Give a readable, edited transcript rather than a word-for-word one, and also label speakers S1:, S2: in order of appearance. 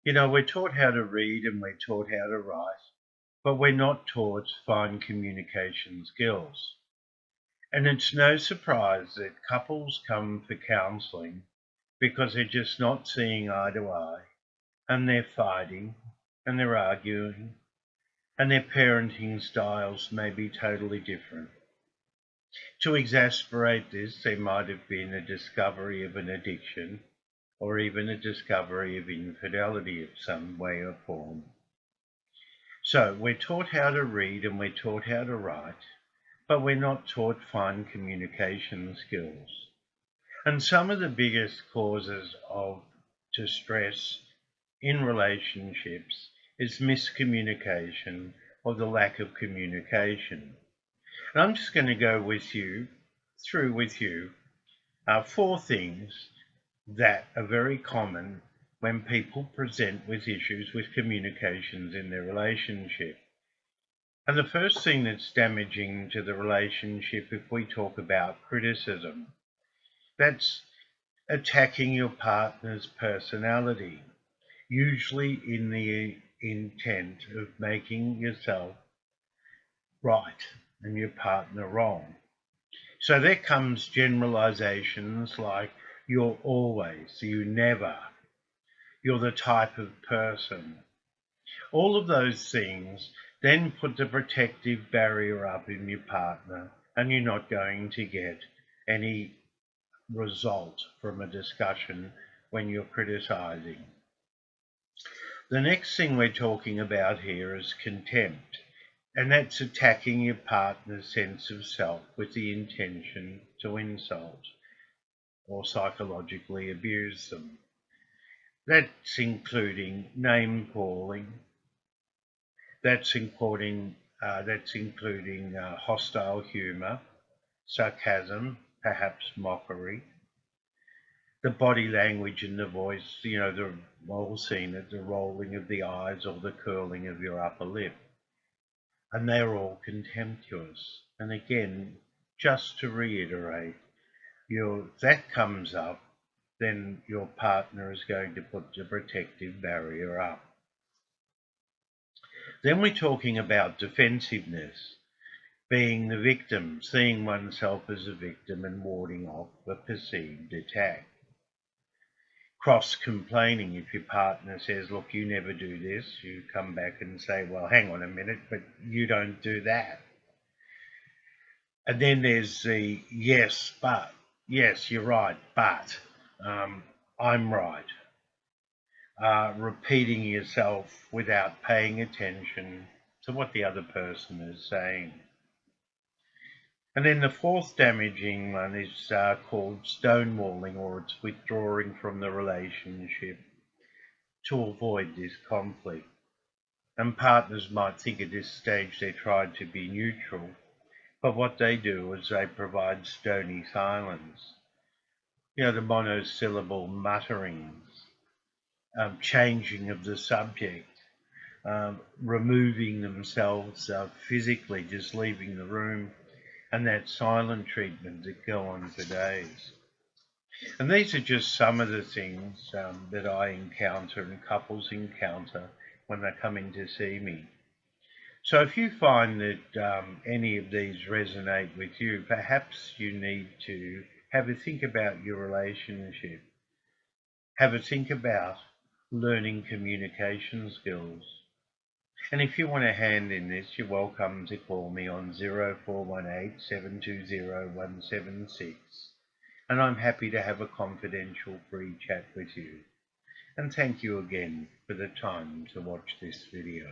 S1: We're taught how to read and we're taught how to write, but we're not taught fine communication skills. And it's no surprise that couples come for counselling because they're just not seeing eye to eye, and they're fighting, and they're arguing, and their parenting styles may be totally different. To exasperate this, there might have been a discovery of an addiction or even a discovery of infidelity of some way or form. So we're taught how to read and we're taught how to write, but we're not taught fine communication skills. And some of the biggest causes of distress in relationships is miscommunication or the lack of communication. And I'm just going to go through with you, 4 things that are very common when people present with issues with communications in their relationship. And the first thing that's damaging to the relationship, if we talk about criticism, that's attacking your partner's personality, usually in the intent of making yourself right and your partner wrong. So there comes generalizations like you're always, you never, you're the type of person. All of those things then put the protective barrier up in your partner, and you're not going to get any result from a discussion when you're criticizing. The next thing we're talking about here is contempt, and that's attacking your partner's sense of self with the intention to insult or psychologically abuse them. That's including name calling. That's including hostile humour, sarcasm, perhaps mockery. The body language and the voice, the all seen it, the rolling of the eyes or the curling of your upper lip. And they're all contemptuous. And again, just to reiterate, if that comes up, then your partner is going to put the protective barrier up. Then we're talking about defensiveness, being the victim, seeing oneself as a victim and warding off a perceived attack. Cross-complaining, if your partner says, look, you never do this, you come back and say, well, hang on a minute, but you don't do that. And then there's the yes, but. Yes, you're right, but I'm right. Repeating yourself without paying attention to what the other person is saying. And then the fourth damaging one is called stonewalling, or it's withdrawing from the relationship to avoid this conflict. And partners might think at this stage they tried to be neutral, but what they do is they provide stony silence. The monosyllable mutterings, changing of the subject, removing themselves physically, just leaving the room, and that silent treatment that go on for days. And these are just some of the things that I encounter and couples encounter when they're coming to see me. So if you find that any of these resonate with you, perhaps you need to have a think about your relationship. Have a think about learning communication skills. And if you want a hand in this, you're welcome to call me on 0418 720 176. And I'm happy to have a confidential free chat with you. And thank you again for the time to watch this video.